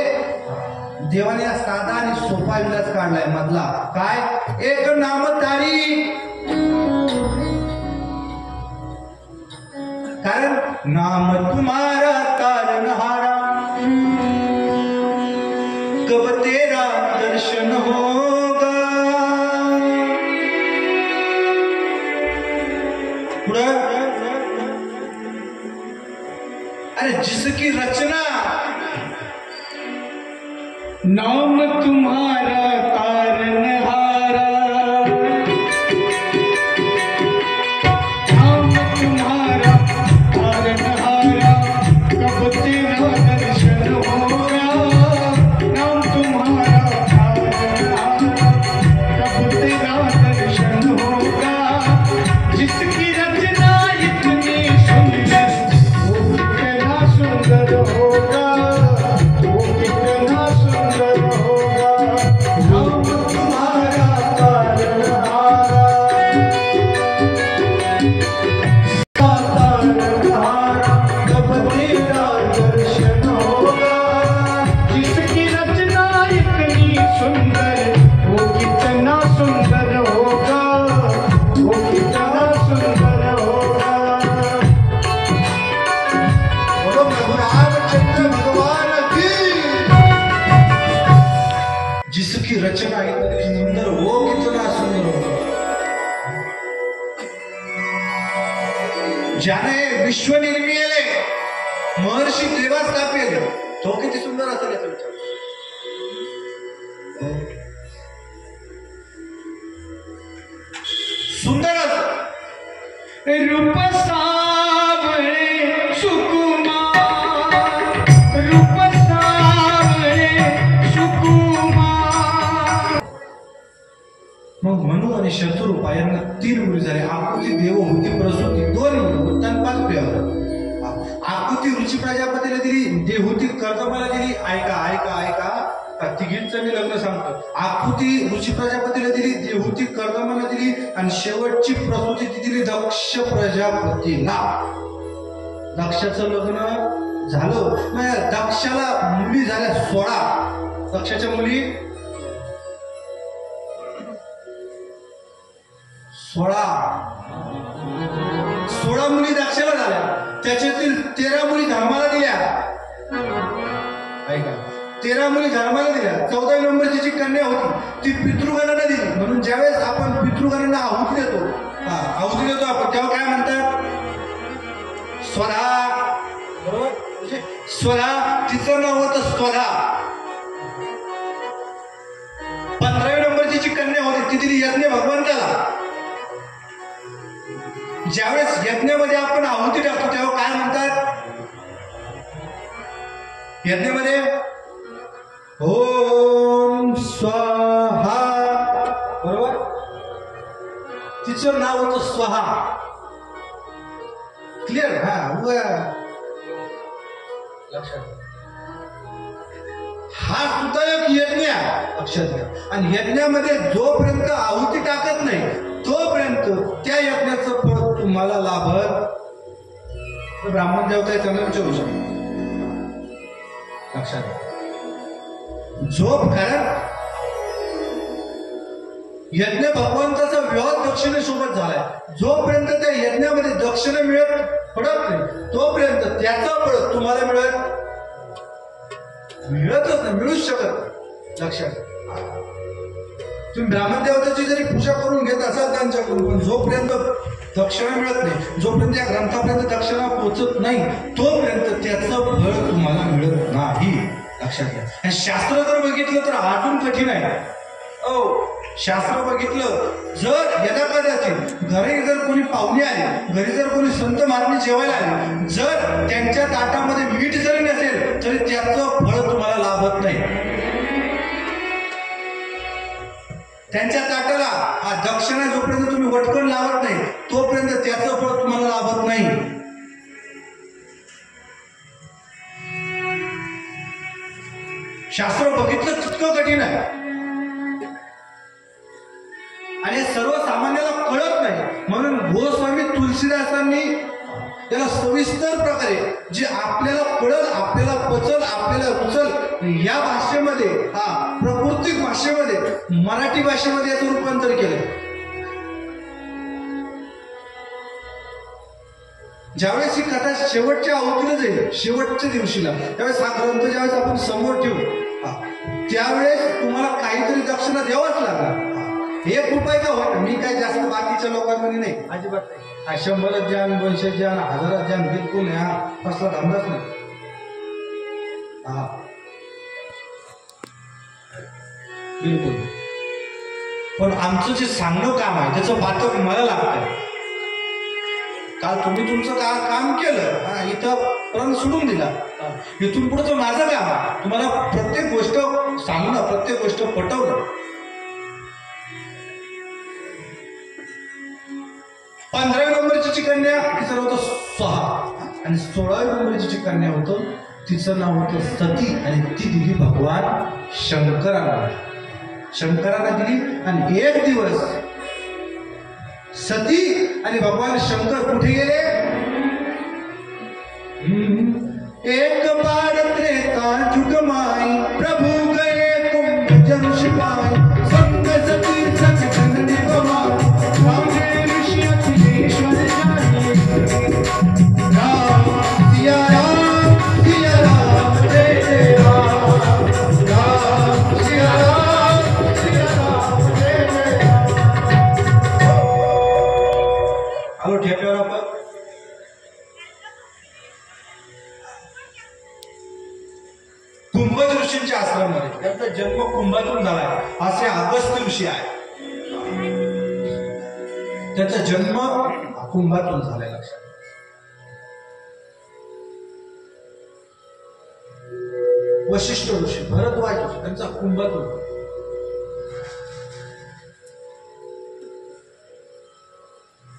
देवाने हा साधा आणि सोपा विलास काढलाय मधला. काय? एक नामधारी. कारण नाम तुम्हारा तारणहारा, कब तेरा दर्शन होगा. अरे जिसकी रचना नाम तुम्हारा तारनहारा, नाम तुम्हारा तारनहारा, कब तेरा दर्शन होगा. नाम तुम्हारा तारनहारा, कब तेरा दर्शन होगा. जिसकी रचना इतनी सुंदर, वो कितना सुंदर होगा, वो कितना सुंदर होगा. नाम तुम्हारा तारनहारा, तारनहारा, कब तेरा दर्शन होगा. जिसकी रचना इतनी सुंदर, वो कितना सुंदर होगा, वो कितना सुंदर होगा. बोलो प्रभु रामचंद्र भगवान की. जिसकी रचना इतनी सुंदर, वो कितना सुंदर होगा. ज्याने विश्व निर्मिले, महर्षी देवा स्थापेल, तो किती सुंदर असेल याचा विचार. सुंदर असेल. रूप सावळे सुकुमार, रूप सावळे सुकुमार. मग मनू आणि शत्रुपा यांना 3 मुली झाले. आकुती, देवहूती, प्रसूती 2 मुलं, त्यांना 5 प्रिय. आकुती ऋषी प्रजापतीला दिली, देवहूती कर्दमाला दिली. ऐका ऐका ऐका, तिघींचं मी लग्न सांगतो. आकुती ऋषी प्रजापतीला दिली, देवहूती कर्दमाला दिली आणि शेवटची प्रसूती दिली दक्ष प्रजापतीला. दक्षाचं लग्न झालं. मग दक्षाला मुली झाल्या 16. दक्षाच्या मुली 16 मुली दक्षाला झाल्या. त्याच्यातील 13 मुली धर्माला दिल्या. ऐका, 13 मुली धर्माला दिल्या. 14 नंबरची जी कन्या होती ती पितृगणांना दिली. म्हणून ज्यावेळेस आपण पितृगणांना आहुती देतो, आहुती देतो आपण, तेव्हा काय म्हणतात? स्वधा. बरोबर, म्हणजे स्वधा. तिचं नाव होतं स्वधा. 15 नंबरची जी कन्या होती ती दिली यज्ञ भगवंताला. ज्यावेळेस यज्ञामध्ये आपण आहुती टाकतो तेव्हा काय म्हणतात? यज्ञामध्ये ओम स्वाहा. बरोबर, तिचं नाव होतं स्वाहा. क्लिअर? लक्षात. हा सुद्धा एक यज्ञ लक्षात घ्या. आणि यज्ञामध्ये जोपर्यंत आहुती टाकत नाही तोपर्यंत त्या यज्ञाचं फळ तुम्हाला लाभत. ब्राह्मण देवता आहे त्यांना विचारू शकतो. लक्षात घ्या. कारण यज्ञ भगवंताचा विवाह दक्षिणेसोबत झालाय. जोपर्यंत त्या यज्ञामध्ये दक्षिणा पडत नाही तोपर्यंत त्याचं फळ तुम्हाला मिळतच नाही, मिळूच शकत. लक्षात. तुम्ही ब्राह्मण देवताची जरी पूजा करून घेत असाल त्यांच्याकडून, पण जोपर्यंत दक्षिणा मिळत नाही, जोपर्यंत या ग्रंथापर्यंत दक्षिणा पोहोचत नाही तोपर्यंत त्याचं फळ तुम्हाला मिळत नाही. लक्षात घ्या. आणि शास्त्र जर बघितलं तर अजून कठीण आहे. शास्त्र बघितलं, जर यदा कदाचित घरी जर कोणी पाहुणे आले, घरी जर कोणी संत महात्मे जेवायला आले, जर त्यांच्या ताटामध्ये मीठ जरी नसेल तरी त्याचं फळ तुम्हाला लाभत नाही. त्यांच्या ताटाला दक्षिणा जोपर्यंत तुम्ही वटकण लावत नाही तोपर्यंत त्याचं फळ तुम्हाला लाभत नाही. शास्त्र बघितलं तितकं कठीण आहे आणि सर्वसामान्याला कळत नाही. म्हणून गोस्वामी तुलसीदासांनी त्याला सविस्तर प्रकारे जे आपल्याला कळल, आपल्याला पचल, आपल्याला रुचल या भाषेमध्ये, प्राकृतिक भाषेमध्ये, मराठी भाषेमध्ये याचं रूपांतर केलं. ज्यावेळेस ही कथा शेवटच्या आहुतीला जाईल, शेवटच्या दिवशीला, त्यावेळेस हा ग्रंथ ज्यावेळेस आपण समोर ठेवू त्यावेळेस तुम्हाला काहीतरी दक्षिणा द्यावाच लागणार. 1 रुपये का होत. मी काय जास्त बाकीच्या लोकांमध्ये नाही, अजिबात नाही. 100 ज्ञान, 200 ज्ञान, 1000 ज्ञान बिलकुल नाही. कसला धंदाच नाही. बिलकुल. पण आमचं जे सांगणं काम आहे त्याचं वाटप मला लागतंय. काल तुम्ही तुमचं काम केलं, इथं पर्यंत सोडून दिला. इथून पुढचं माझं काम आहे तुम्हाला प्रत्येक गोष्ट सांगणं, प्रत्येक गोष्ट पटवणं. 15 नंबरची जी कन्या तिचं नाव होतं स्वाहा आणि 16 नंबरची जी कन्या होतं तिचं नाव होतं सती आणि ती दिली भगवान शंकराला. शंकराला दिली. आणि एक दिवस सती आणि भगवान शंकर कुठे गेले? एक बार त्रेता जुग माई प्रभु गए कुंभ जन शिपाई संग सती संग जननी भवानी कुंभज ऋषींच्या आश्रमामध्ये. त्यांचा जन्म कुंभातून झालाय असे अगस्त्य ऋषी आहे. त्याचा जन्म कुंभातून झालाय. लक्षात. वशिष्ठ ऋषी, भरद्वाज ऋषी त्यांचा कुंभातून.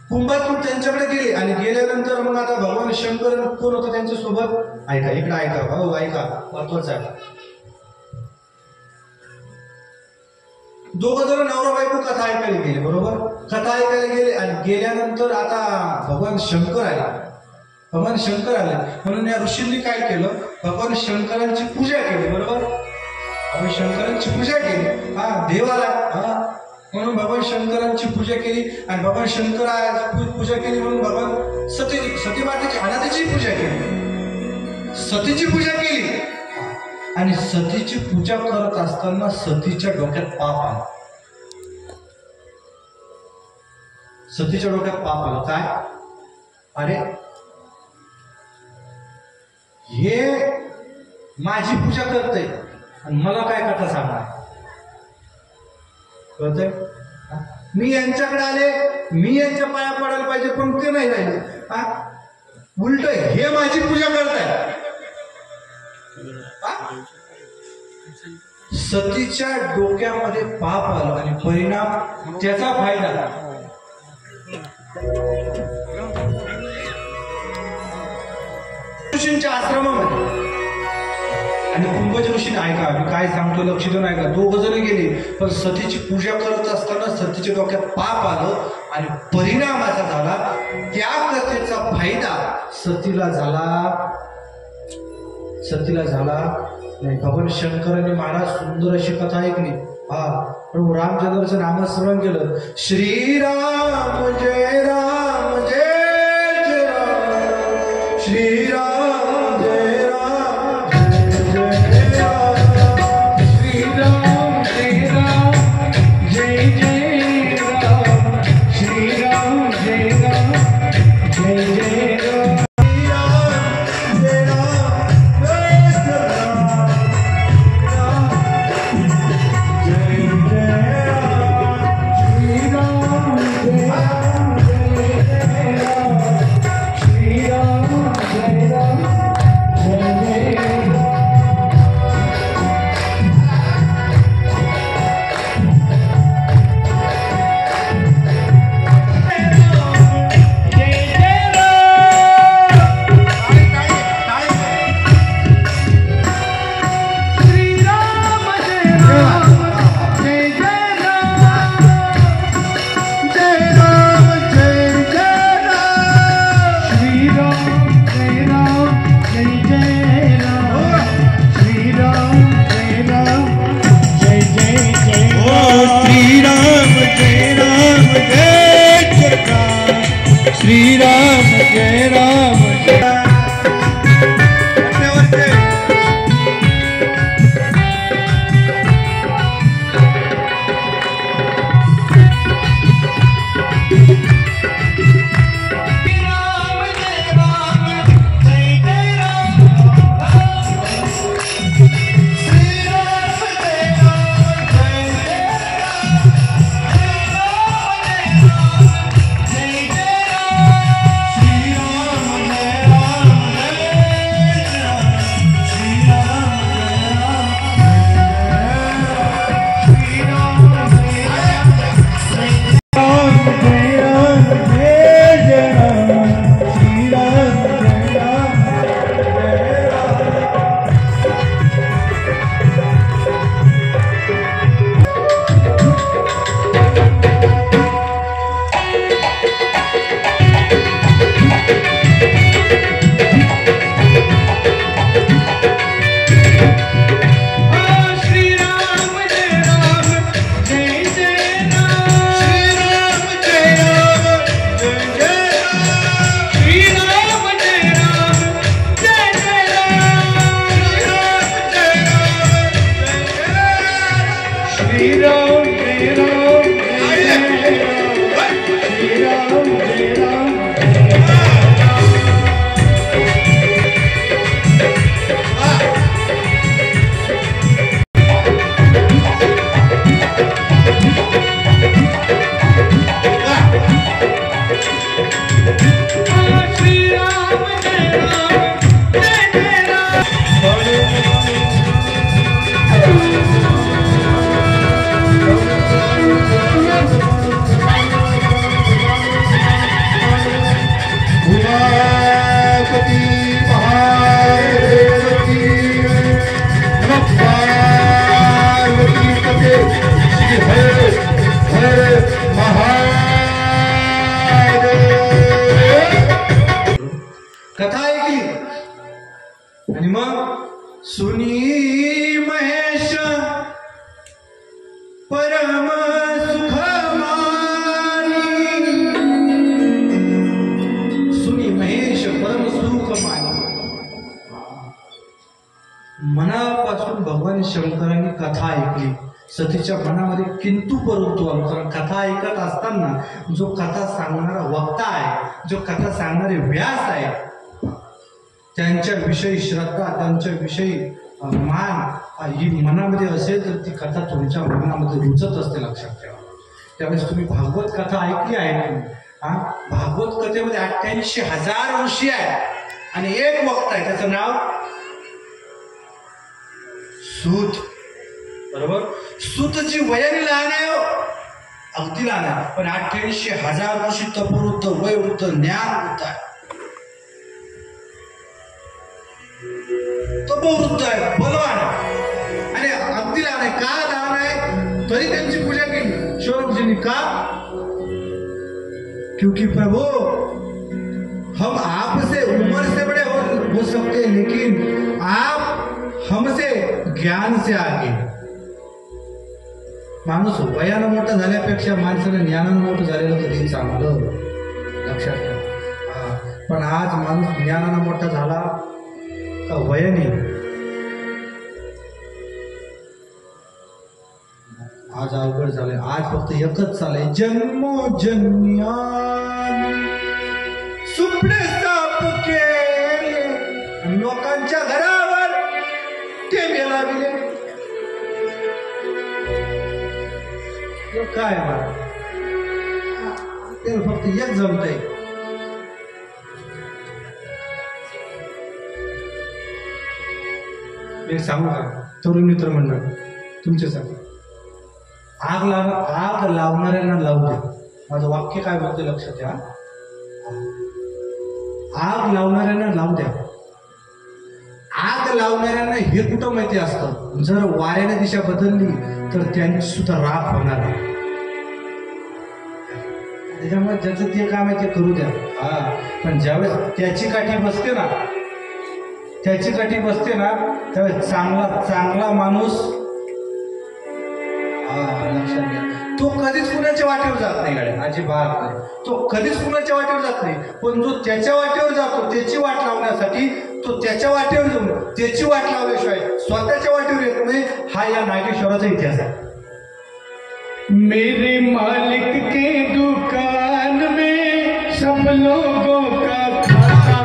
कुंभातून त्यांच्याकडे गेले आणि गेल्यानंतर मग आता भगवान शंकर कोण होतं त्यांच्या सोबत? ऐका, इकडे ऐका, भाऊ ऐका, महत्वाचं आहे. दोघं जण नवरा बायको कथा ऐकायला गेले. बरोबर, कथा ऐकायला गेले आणि गेल्यानंतर आता भगवान शंकर आले. भगवान शंकर आले म्हणून या ऋषींनी काय केलं? भगवान शंकरांची पूजा केली. बरोबर, भगवान शंकरांची पूजा केली. देव आला म्हणून भगवान शंकरांची पूजा केली आणि भगवान शंकर पूजा केली म्हणून भगवान सती मातेची अनादी सतीची पूजा केली, सतीची पूजा केली आणि सतीची पूजा करत असताना सतीच्या डोक्यात पाप आला. सतीच्या डोक्यात पाप आलं. काय? अरे हे माझी पूजा करतय आणि मला काय करता सांगणार? कळतंय? मी यांच्याकडे आले, मी यांच्या पाया पडायला पाहिजे, पण ते नाही राहिले. उलट हे माझी पूजा करताय. सतीच्या डोक्यामध्ये पाप आलं आणि परिणाम त्याचा फायदा ऋषींच्या आश्रमामध्ये. आणि कुंभज ऋषीने ऐका, मी काय सांगतो लक्ष देऊन ऐका. 2 जण गेले, पण सतीची पूजा करत असताना सतीच्या डोक्यात पाप आलं आणि परिणाम असा झाला, त्या कथेचा फायदा सतीला झाला नाही. भगवान शंकरांनी महाराज सुंदर अशी कथा ऐकली. प्रभू रामचंद्राचं नामस्मरण केलं. श्रीराम जय राम जय जय राम, श्रीराम जय राम जय जय राम, श्रीराम जय राम जय जय राम, श्रीराम जय राम जय जय राम. श्रीराम जय राम कथा ऐकली आणि मग सुनी महेश परम सुखमानी, सुनी महेश परम सुख माने. मनापासून भगवान शंकरांनी कथा ऐकली. सतीच्या मनामध्ये किंतु परंतु आलो. कारण कथा ऐकत असताना जो कथा सांगणारा वक्ता आहे, जो कथा सांगणारे व्यास आहे, त्यांच्याविषयी श्रद्धा, त्यांच्याविषयी मान ही मनामध्ये असेल तर ती कथा तुमच्या मनामध्ये रुचत असते. लक्षात ठेवा. त्यावेळेस तुम्ही भागवत कथा ऐकली आहे. भागवत कथेमध्ये 88,000 ऋषी आहेत आणि एक वक्ता आहे, त्याचं नाव सूत. बरोबर. सूतची वयाने लहान आहे, अगदी लहान आहे, पण 88,000 ऋषी तपवृद्ध, वयवृद्ध, ज्ञानवृद्ध आहे, तपवृद्ध आहे, बलवान आहे आणि अगदी लहान आहे. का लहान आहे तरी त्यांची पूजा केली शौनकजींनी. का? क्योंकि प्रभु हम आपसे उम्र से बड़े हो सकते हैं, लेकिन आप हमसे ज्ञान से आगे. माणूस वयानं मोठं झाल्यापेक्षा माणसानं ज्ञानानं मोठं झालेलं कधी चांगलं. लक्षात ठेवा. पण आज माणूस ज्ञानानं मोठा झाला का वयाने? आज अवघड झालंय. आज फक्त एकच चाललंय, जन्मोजन्मिया सुपडे साप केले, लोकांच्या घरावर ते मेलाविले. काय ते फक्त एक जमतंय. मी सांगू का तरुण मित्र मंडळ तुमच्यासाठी, आग लावणाऱ्यांना लावू द्या. माझं वाक्य काय बोलते लक्षात घ्या. आग लावणाऱ्यांना लावू द्या. आग लावणाऱ्यांना हे कुठं माहिती असतं, जर वाऱ्याने दिशा बदलली तर त्यांची सुद्धा राख होणार आहे. त्याच्यामुळे ज्याचं ते काम आहे ते करू द्या. पण ज्यावेळेस त्याची काठी बसते ना, त्यावेळेस चांगला माणूस लक्षात घ्या, तो कधीच कुणाच्या वाटेवर जात नाही. गाड्या अजिबात नाही. तो कधीच कुणाच्या वाटेवर जात नाही. पण जो त्याच्या वाटेवर जातो, त्याची वाट लावण्यासाठी तो त्याच्या वाटेवर जाऊन त्याची वाट लावल्याशिवाय स्वतःच्या वाटेवर येत नाही. हा या नागेश्वराचा इतिहास आहे. मेरे मालिक के दुकान में सब लोगों का खाता,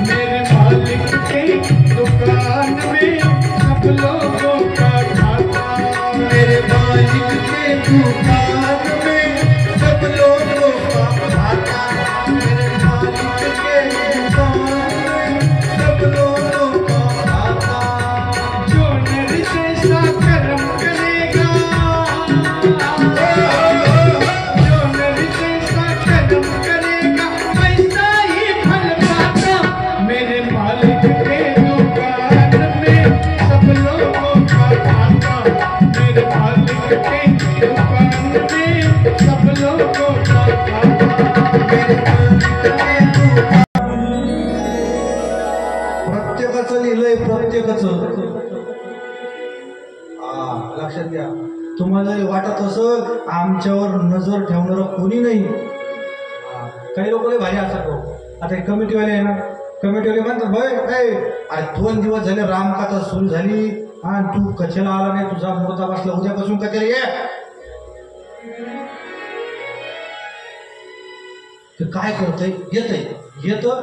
मेरे मालिक के दुकान में सब लोगों का खाता, मेरे मालिक के दुकान में सब लोगों का खाता, मेरे मालिक के दुकान में सब लोगों का खाता. जो नर जैसा कर्म करेगा, जो नर जैसा कर्म करेगा वैसा ही फल पाता. मेरे मालिक के दुकान में सब लोगों का खाता, मेरे मालिक के दुकान में सब लोगों का खाता, मेरे मालिक के दुकान. प्रत्येकाचं लिहिलंय, प्रत्येकाचं. लक्षात घ्या. तुम्हाला वाटत असेल आमच्यावर नजर ठेवणारं कोणी नाही. काही लोक भारी असतात. आता कमिटीवाले आहे ना, कमिटीवाले म्हणतात भाई काय आज 2 दिवस झाले रामकथा सुरू झाली आणि तू कचेला आला नाही, तुझा मुहूर्ता बसला, उद्यापासून कचेला ये. ते काय करतंय, येतंय इथं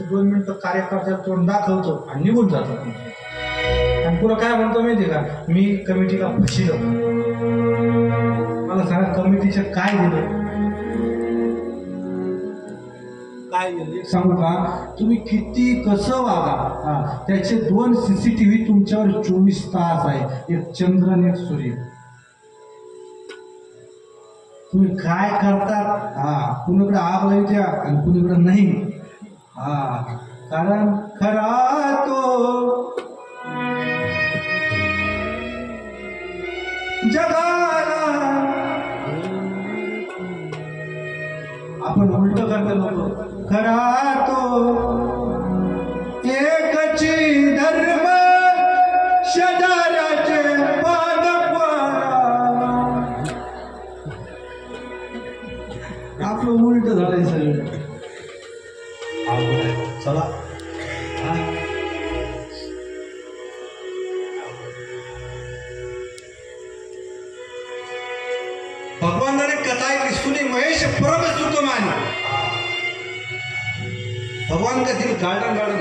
2 मिनिटं कार्यकर्त्याला तोंड दाखवतो आणि निघून जातो. आणि पुन्हा काय म्हणतो माहिती का, मी कमिटीला फसिलो. मला सांगा कमिटीचे काय दिलं, काय दिलं एक सांगू का. तुम्ही किती कसं वागा, त्याचे 2 CCTV तुमच्यावर 24 तास आहे, एक चंद्र आणि एक सूर्य. तुम्ही काय करतात, कुणीकडे आग लावत्या आणि कुणीकडे नाही. कारण खरा तो जगाला आपण उलट करतो लोक. खरा तो एकची धर्म शेजाऱ्याचे पाद पारा. आपलं उलट झालंय सगळं. चला हा. भगवान कथा एक सुनी महेश परम सुख मानी भगवान का दिल गार्डन गार्डन